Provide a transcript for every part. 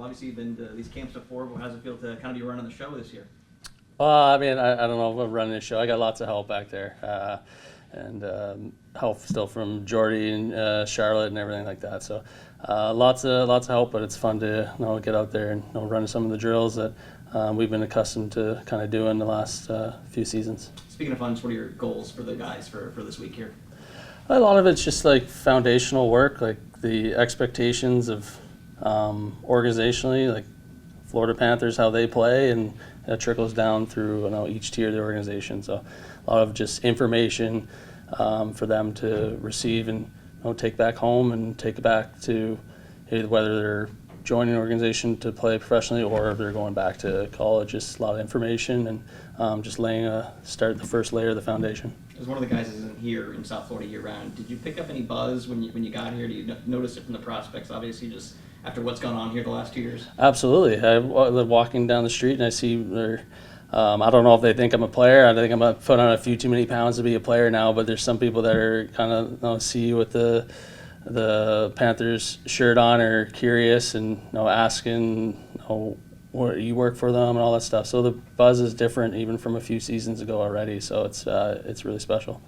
Obviously, you've been to these camps before, but how does it feel to kind of be running the show this year? I mean, I don't know if I'm running the show. I got lots of help back there, and help still from Jordy and Charlotte and everything like that. So lots of help, but it's fun to get out there and run some of the drills that we've been accustomed to kind of doing the last few seasons. Speaking of fun, what are your goals for the guys for this week here? A lot of it's just like foundational work, like the expectations of organizationally, like Florida Panthers, how they play, and that trickles down through each tier of the organization. So a lot of just information for them to receive and take back home and take it back to whether they're joining an organization to play professionally or if they're going back to college. Just a lot of information and just start the first layer of the foundation. As one of the guys that isn't here in South Florida year-round, did you pick up any buzz when you got here? Do you notice it from the prospects, obviously, just after what's gone on here the last 2 years? Absolutely. I'm walking down the street and I see I don't know if they think I'm a player. I think I'm going to put on a few too many pounds to be a player now, but there's some people that are kind of see you with the Panthers shirt on or curious and asking what you work for them and all that stuff. So the buzz is different even from a few seasons ago already. So it's really special.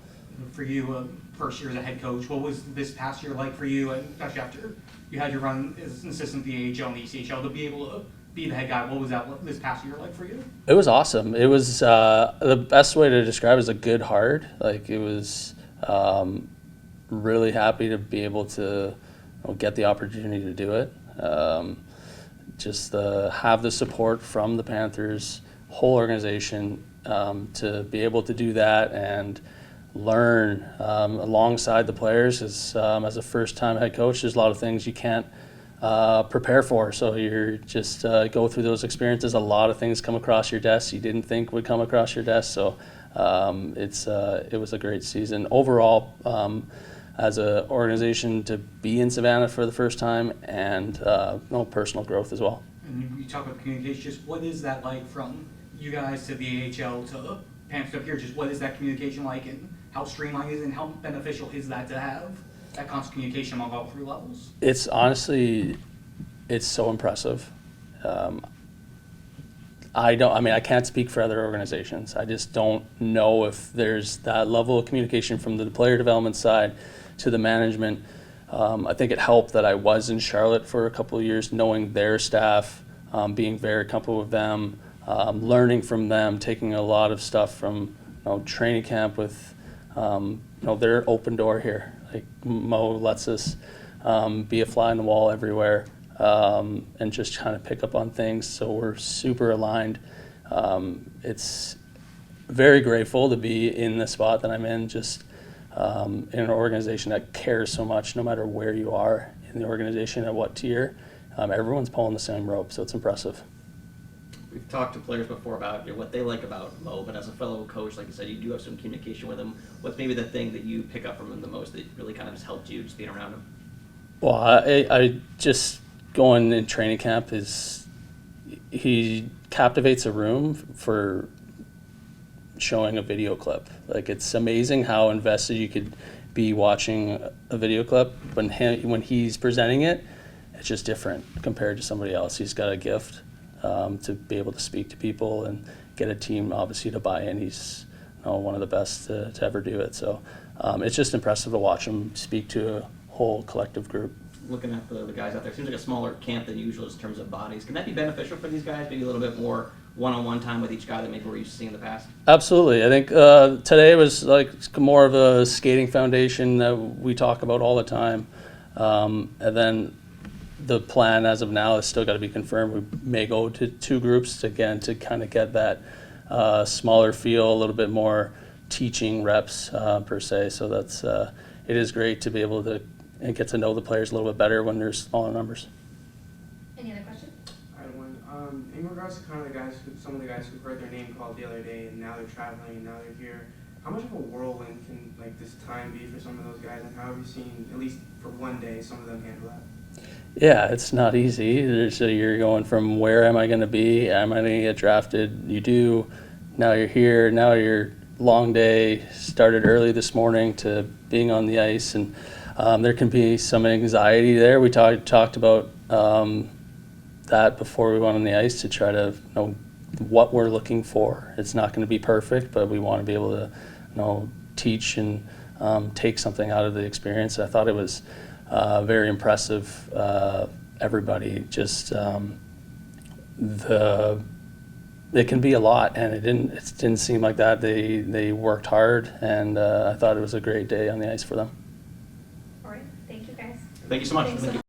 For you, first year as a head coach, what was this past year like for you? And especially after you had your run as an assistant in the AHL and the ECHL, to be able to be the head guy, what was that this past year like for you? It was awesome. It was the best way to describe it is a good hard. Like it was really happy to be able to get the opportunity to do it. Just have the support from the Panthers whole organization to be able to do that and learn alongside the players. As a first-time head coach, there's a lot of things you can't prepare for. So you're just go through those experiences. A lot of things come across your desk you didn't think would come across your desk. So it was a great season overall. As an organization to be in Savannah for the first time and personal growth as well. And you talk about communication, just what is that like from you guys to the AHL to Panthers up here? Just what is that communication like and how streamlined is it and how beneficial is that to have that constant communication among all three levels? It's honestly, it's so impressive. I can't speak for other organizations. I just don't know if there's that level of communication from the player development side to the management. I think it helped that I was in Charlotte for a couple of years, knowing their staff, being very comfortable with them, learning from them, taking a lot of stuff from training camp with their open door here. Like Mo lets us be a fly on the wall everywhere and just kind of pick up on things. So we're super aligned. It's very grateful to be in the spot that I'm in, just in an organization that cares so much, no matter where you are in the organization, at what tier. Everyone's pulling the same rope, so it's impressive. We've talked to players before about what they like about Mo, but as a fellow coach, like I said, you do have some communication with him. What's maybe the thing that you pick up from him the most that really kind of has helped you just being around him? Well, I just going in training camp he captivates a room for showing a video clip. Like it's amazing how invested you could be watching a video clip when he's presenting it. It's just different compared to somebody else. He's got a gift to be able to speak to people and get a team obviously to buy in. He's one of the best to ever do it. So it's just impressive to watch him speak to a whole collective group. Looking at the guys out there, it seems like a smaller camp than usual in terms of bodies. Can that be beneficial for these guys? Maybe a little bit more one-on-one time with each guy that maybe we're used to seeing in the past? Absolutely. I think today was like more of a skating foundation that we talk about all the time. And then the plan as of now is still got to be confirmed. We may go to two groups to kind of get that smaller feel, a little bit more teaching reps per se. So that's it is great to be able to and get to know the players a little bit better when there's smaller numbers. Any other questions? I had one. In regards to kind of some of the guys who heard their name called the other day and now they're traveling and now they're here, how much of a whirlwind can this time be for some of those guys, and how have you seen, at least for one day, some of them handle that? Yeah, it's not easy. So you're going from where am I going to be? Am I going to get drafted? You do. Now you're here. Now your long day started early this morning to being on the ice, and there can be some anxiety there. We talked about the that before we went on the ice to try to know what we're looking for. It's not going to be perfect, but we want to be able to teach and take something out of the experience. I thought it was very impressive. Everybody just it can be a lot, and it didn't seem like that. They worked hard, and I thought it was a great day on the ice for them. All right, thank you guys. Thank you so much. Thanks so much.